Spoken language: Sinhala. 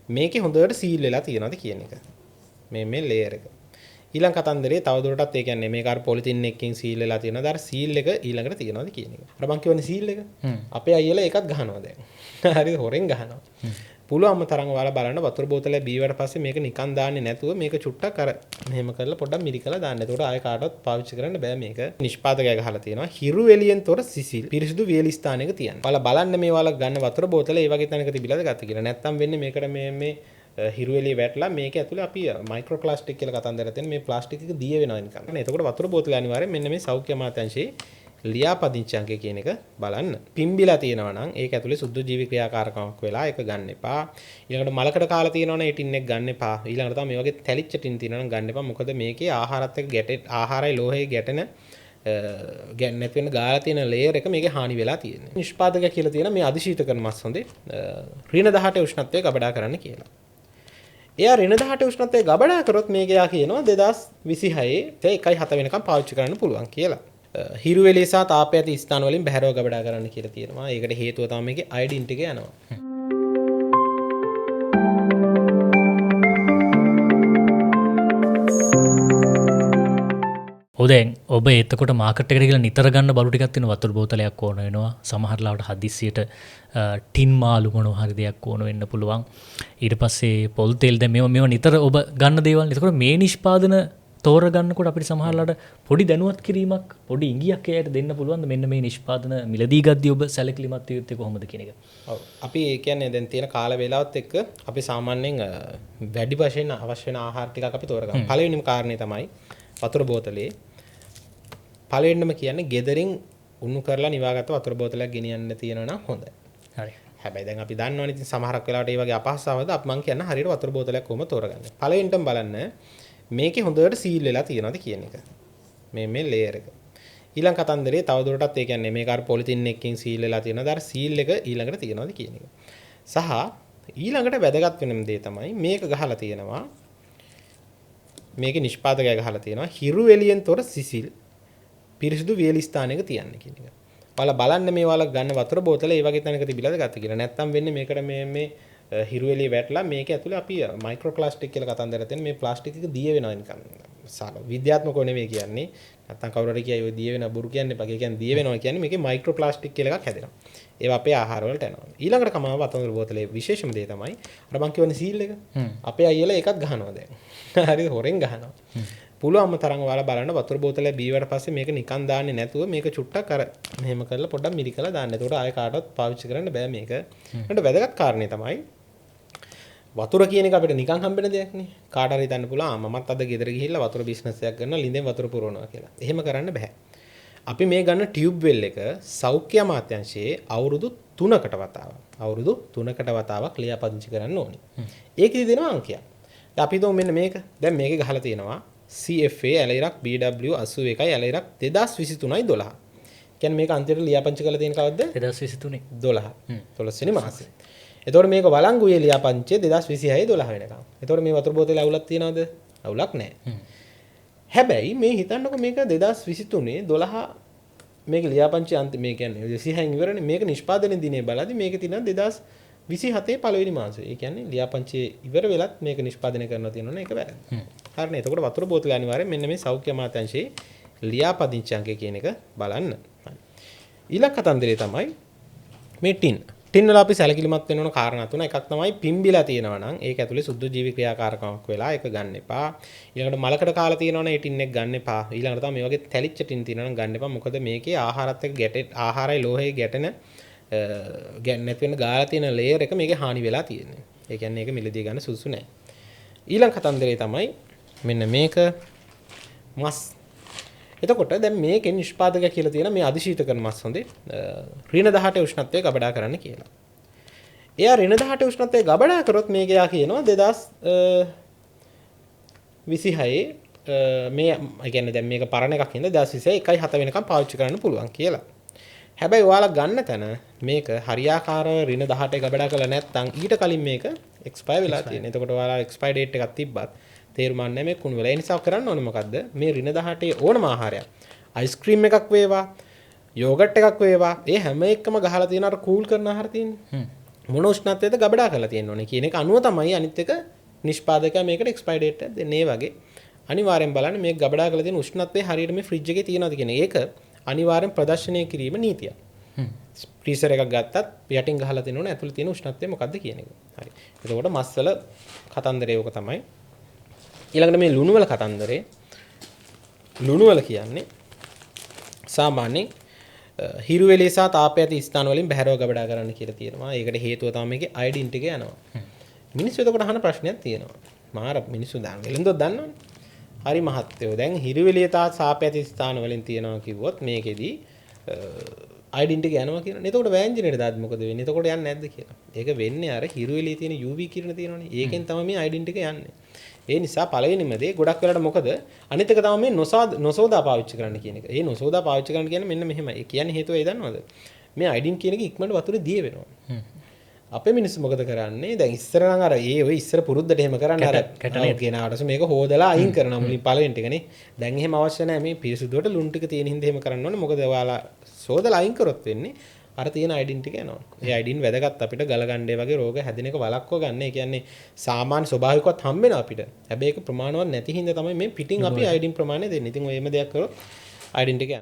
මේකේ හොඳට සීල් වෙලා තියෙනවද කියන එක. මේ ලේයර් එක. ඊළඟ කතන්දරේ තවදුරටත් ඒ කියන්නේ මේක අර පොලිතින් එකකින් සීල් වෙලා තියෙනවා. අර සීල් එක ඊළඟට තියෙනවද කියන එක. අර මං කියවනේ සීල් එක. අපේ අයියලා එකක් ගහනවා දැන්. හරිද හොරෙන් ගහනවා. පුළුවන්ම තරම් ඔයාලා බලන්න වතුර බෝතලයක් බීවට පස්සේ මේක නිකන් දාන්නේ නැතුව මේක චුට්ටක් අර මෙහෙම කරලා පොඩ්ඩක් මිරිකලා දාන්න. එතකොට ආයෙ කාටවත් පාවිච්චි කරන්න බෑ මේක. නිෂ්පාදකයා ගහලා තියෙනවා. හිරු එළියෙන් තොර සිසිල් පිරිසිදු වියලි ස්ථානයක තියන්න. ඔයාලා බලන්න මේ ඔයාලා ගන්න වතුර බෝතල ඒ වගේ තැනක තිබිලාද ගත්ත කියලා. නැත්තම් වෙන්නේ මේකට මේ හිරු එළිය වැටලා මේක ඇතුලේ අපි මයික්‍රෝ ප්ලාස්ටික් කියලා කතන්දර තියෙන මේ ප්ලාස්ටික් එක දිය වෙනවා නිකන්. එතකොට වතුර බෝතල අනිවාර්යෙන් මෙන්න මේ සෞඛ්‍ය අමාත්‍යාංශයේ ලියාපදිංචි අංකය කියන එක බලන්න. පිම්බිලා තියෙනවා නම් ඒක ඇතුලේ සුද්ධ ජීවි ක්‍රියාකාරකමක් වෙලා ඒක ගන්න එපා. ඊළඟට මලකට කාලා තියෙනවා නම් ඒ ටින් එක ගන්න එපා. ඊළඟට තමයි මේ වගේ තැලිච්ච ටින් තියෙනවා නම් ගන්න එපා. මොකද මේකේ ආහාරات එක්ක ආහාරයි ලෝහයයි ගැටෙන නැති වෙන ගාලා තියෙන ලේයර් එක මේකේ හානි වෙලා තියෙනවා. නිෂ්පාදකයා කියලා තියෙන මේ අධිශීතකරණ මස් හොඳේ ඍණ 18 උෂ්ණත්වයේ ගබඩා කරන්න කියලා. එයා ඍණ 18 උෂ්ණත්වයේ ගබඩා කරොත් මේක යා කියනවා 2026 1.7 වෙනකම් පාවිච්චි කරන්න පුළුවන් කියලා. හිරු එළිය සහ තාපය ඇති ස්ථාන වලින් බැහැරව ගබඩා කරන්න කියලා තියෙනවා. ඒකට හේතුව තමයි මේකේ අයඩින් ටික යනවා. දැන් ඔබ එතකොට මාකට් එකට ගිහලා නිතර ගන්න බලු ටිකක් තියෙන වතුර බෝතලයක් ඕන වෙනවා. සමහර ලාවට හදිස්සියට ටින් මාළු මොනවා හරි දෙයක් ඕන වෙන්න පුළුවන්. ඊට පස්සේ පොල් තෙල් දැන් මේවා නිතර ඔබ ගන්න දේවල්. එතකොට මේ නිෂ්පාදන තෝරගන්නකොට අපිට සමහරලාට පොඩි දැනුවත් කිරීමක් පොඩි ඉඟියක් එයාට දෙන්න පුළුවන්. මෙන්න මේ නිෂ්පාදන මිලදී ගද්දී ඔබ සැලකිලිමත් යුත්තේ කොහොමද කියන එක. ඔව් අපි ඒ කියන්නේ දැන් තියෙන කාල වේලාවත් එක්ක අපි සාමාන්‍යයෙන් වැඩි වශයෙන් අවශ්‍ය වෙන ආහාර ටිකක් අපි තෝරගන්නවා. පළවෙනිම කාරණේ තමයි වතුර බෝතලේ පළවෙනිම කියන්නේ ගෙදරින් උණු කරලා නිවාගත්ත වතුර බෝතලයක් ගෙනියන්න තියෙනවා නම් හොඳයි. හරි. හැබැයි දැන් අපි දන්නවනේ ඉතින් සමහරක් වෙලාවට මේ වගේ අපහසුතාවද මම කියන්න හරියට වතුර බෝතලයක් කොහොම තෝරගන්නේ. පළවෙනිටම බලන්න මේකේ හොඳට සීල් වෙලා තියෙනවද කියන එක. මේ ලේයර් එක. ඊළඟ කතන්දරේ තවදුරටත් ඒ කියන්නේ මේක අර පොලිතින් එකකින් සීල් වෙලා තියෙනවද අර සීල් එක ඊළඟට තියෙනවද කියන එක. සහ ඊළඟට වැදගත් වෙනම දේ තමයි මේක ගහලා තියෙනවා. මේකේ නිෂ්පාදකයා ගහලා තියෙනවා හිරු එළියෙන් තොර සිසිල් පිරිසිදු වියලි ස්ථානයක තියන්න කියන එක. ඔයාලා බලන්න මේ ඔයාලා ගන්න වතුර බෝතල ඒ වගේ තැනක තිබිලාද ගත්ත කියලා. නැත්තම් වෙන්නේ මේකට මේ හිරු එළිය වැටලා මේක ඇතුලේ අපි මයික්‍රෝ ප්ලාස්ටික් කියලා කතන්දර තියෙන මේ ප්ලාස්ටික් එක දිය වෙනවා නිකන්. විද්‍යාත්මකව නෙමෙයි කියන්නේ. නැත්තම් කවුරු හරි කියයි ඔය දිය වෙන බොරු කියන්නේ එපා. ඒ කියන්නේ දිය වෙනවා කියන්නේ මේකේ මයික්‍රෝ ප්ලාස්ටික් කියලා එකක් හැදෙනවා. ඒවා අපේ ආහාර වලට යනවා. ඊළඟට කමම වතුර බෝතලේ විශේෂම දේ තමයි අර මං කියවනේ සීල් එක. අපේ අයියලා එකක් ගහනවා දැන්. හරි හොරෙන් ගහනවා. පුළුවන්ම තරම් ඔයාලා බලන්න වතුර බෝතලයක් බීවට පස්සේ මේක නිකන් දාන්නේ නැතුව මේක චුට්ටක් අර මෙහෙම කරලා පොඩ්ඩක් මිරිකලා දාන්න. එතකොට ආයෙ කාටවත් පාවිච්චි කරන්න බෑ මේක. ඊට වැදගත් කාරණේ තමයි වතුර කියන එක අපිට නිකන් හම්බෙන දෙයක් නේ. කාට හරි හිතන්න පුළුවන් මමත් අද ගෙදර ගිහිල්ලා වතුර බිස්නස් එකක් කරනවා ලිඳෙන් වතුර පුරවනවා කියලා. එහෙම කරන්න බෑ. අපි මේ ගන්න ටියුබ් වෙල් එක සෞඛ්‍ය අමාත්‍යාංශයේ අවුරුදු 3කට වතාවක් ලියාපදිංචි කරන්න ඕනේ. ඒකෙදි දෙනවා අංකයක්. දැන් අපි හිතමු මෙන්න මේක. දැන් මේකේ ගහලා තියෙනවා CFA ඇලයිරක් BW 81 ඇලයිරක් 2023යි 12. කියන්නේ මේක අන්තිමට ලියාපදිංචි කරලා තියෙන කවද්ද? 2023 12. 12 වෙනි මාසේ. එතකොට මේක වළංගුවේ ලියාපදිංචිය 2026 12 වෙනකම්. එතකොට මේ වතුර බෝතලේ අවුලක් තියනවද? අවුලක් නැහැ. හැබැයි මේ හිතන්නකො මේක 2023 12 මේක ලියාපදිංචි අන්තිම මේ කියන්නේ 26 ඉවරනේ මේක නිෂ්පාදනයේ දිනේ බලද්දි මේකේ තියෙනවා 2027 පළවෙනි මාසෙ. ඒ කියන්නේ ලියාපදිංචි ඉවර වෙලත් මේක නිෂ්පාදනය කරනවා තියෙනවනේ ඒක වැරදි. හරිනේ. එතකොට වතුර බෝතලේ අනිවාර්යෙන් මෙන්න මේ සෞඛ්‍ය අමාත්‍යාංශයේ ලියාපදිංචි අංකය කියන එක බලන්න. ඊළඟ කතන්දරේ තමයි මේ ටින් වල අපි සැලකිලිමත් වෙන්න ඕන කාරණා තුන. එකක් තමයි පිම්බිලා තියෙනවා නම් ඒක ඇතුලේ සුද්ධ ජීවි ක්‍රියාකාරකමක් වෙලා ඒක ගන්න එපා. ඊළඟට මලකට කාලා තියෙනවා නම් ඒ ටින් එක ගන්න එපා. ඊළඟට තමයි මේ වගේ තැලිච්ච ටින් තියෙනවා නම් ගන්න එපා. මොකද මේකේ ආහාරات එක්ක ආහාරයි ලෝහයයි ගැටෙන නැති වෙන ගාලා තියෙන ලේයර් එක මේකේ හානි වෙලා තියෙන්නේ. ඒ කියන්නේ ඒක මිලදී ගන්න සුදුසු නැහැ. ඊළඟ කතන්දරේ තමයි මෙන්න මේක මස්. එතකොට දැන් මේකේ නිෂ්පාදකයා කියලා තියෙන මේ අධිශීතකරණ මස් හොඳේ ඍණ 18 උෂ්ණත්වයේ ගබඩා කරන්න කියලා. එයා ඍණ 18 උෂ්ණත්වයේ ගබඩා කරොත් මේක යා කියනවා 2026 මේ කියන්නේ දැන් මේක පරණ එකක් හින්දා 2026 1.7 වෙනකම් පාවිච්චි කරන්න පුළුවන් කියලා. හැබැයි ඔයාලා ගන්න තැන මේක හරියාකාරව ඍණ 18 ගබඩා කරලා නැත්නම් ඊට කලින් මේක එක්ස්පයර් වෙලා තියෙනවා. එතකොට ඔයාලා එක්ස්පයර් ඩේට් එකක් තිබ්බත් තේරුම් ගන්න මේ කුණු වෙලා. ඒ නිසා කරන්න ඕනේ මොකද්ද? මේ ඍණ 18 ඕනම ආහාරයක්. අයිස්ක්‍රීම් එකක් වේවා, යෝගට් එකක් වේවා, ඒ හැම එකම ගහලා තියෙන අර කූල් කරන ආහාර තියෙන්නේ. මොන උෂ්ණත්වයද ගබඩා කරලා තියෙන්න ඕනේ කියන එක අනුව තමයි අනිත් එක නිෂ්පාදකයා මේකට එක්ස්පයර් ඩේට් එක දෙන්නේ. ඒ වගේ අනිවාර්යෙන් බලන්න මේ ගබඩා කරලා තියෙන උෂ්ණත්වය හරියට මේ ෆ්‍රිජ් එකේ තියෙනවද කියන ඒක අනිවාර්යෙන් ප්‍රදර්ශනය කිරීම නීතියක්. ෆ්‍රීසර් එකක් ගත්තත් යටින් ගහලා තියෙනවනේ ඇතුළේ තියෙන උෂ්ණත්වය මොකක්ද කියන එක. හරි. එතකොට මස් වල කතන්දරය ඕක තමයි. ඊළඟට මේ ලුණු වල කතන්දරේ ලුණු වල කියන්නේ සාමාන්‍යයෙන් හිරුවෙලේ සහ තාපය ඇති ස්ථාන වලින් බැහැරව ගබඩා කරන්න කියලා තියෙනවා. ඒකට හේතුව තමයි මේකේ අයඩින් ටික යනවා. මිනිස්සු එතකොට අහන ප්‍රශ්නයක් තියෙනවා. මාර මිනිස්සු දැන් වෙලඳොත් දන්නවනේ. හරි මහත්තයෝ දැන් හිරුවෙලේ තා තාපය ඇති ස්ථාන වලින් තියෙනවා කිව්වොත් මේකෙදි අයඩින් ටික යනවා කියනවා. එතකොට වෑංජනේට දාද්දි මොකද වෙන්නේ? එතකොට යන්නේ නැද්ද කියලා. ඒක වෙන්නේ අර හිරුවෙලේ තියෙන UV කිරණ තියෙනවනේ. ඒකෙන් තමයි මේ අයඩින් ටික යන්නේ. ඒ නිසා පළවෙනිම දේ ගොඩක් වෙලාට මොකද අනිත් එක තමයි මේ නොසෝදා පාවිච්චි කරන්න කියන එක. ඒ නොසෝදා පාවිච්චි කරන්න කියන්නේ මෙන්න මෙහෙමයි. ඒ කියන්නේ හේතුව ඒ දන්නවද? මේ අයඩින් කියන එක ඉක්මනට වතුරේ දිය වෙනවා. අපේ මිනිස්සු මොකද කරන්නේ? දැන් ඉස්සර නම් අර ඔය ඉස්සර පුරුද්දට එහෙම කරන්නේ අර කෙනාට මේක හොදලා අයින් කරනවා මුලින් පළවෙනි ටිකනේ. දැන් එහෙම අවශ්‍ය නැහැ. මේ පිරිසුදුවට ලුණු ටික තියෙන හින්දා එහෙම කරන්න ඕනේ. මොකද ඔයාලා සෝදලා අයින් කරොත් වෙන්නේ අර තියෙන අයඩින් ටික යනවා. ඒ අයඩින් වැදගත් අපිට ගලගණ්ඩේ වගේ රෝග හැදෙන එක වළක්ව ගන්න. ඒ කියන්නේ සාමාන්‍ය ස්වභාවිකවත් හම්බ වෙනවා අපිට. හැබැයි ඒක ප්‍රමාණවත් නැති හින්දා තමයි මේ පිටින් අපි අයඩින් ප්‍රමාණය දෙන්නේ. ඉතින් ඔය එහෙම දෙයක් කරොත් අයඩින් ටික යනවා.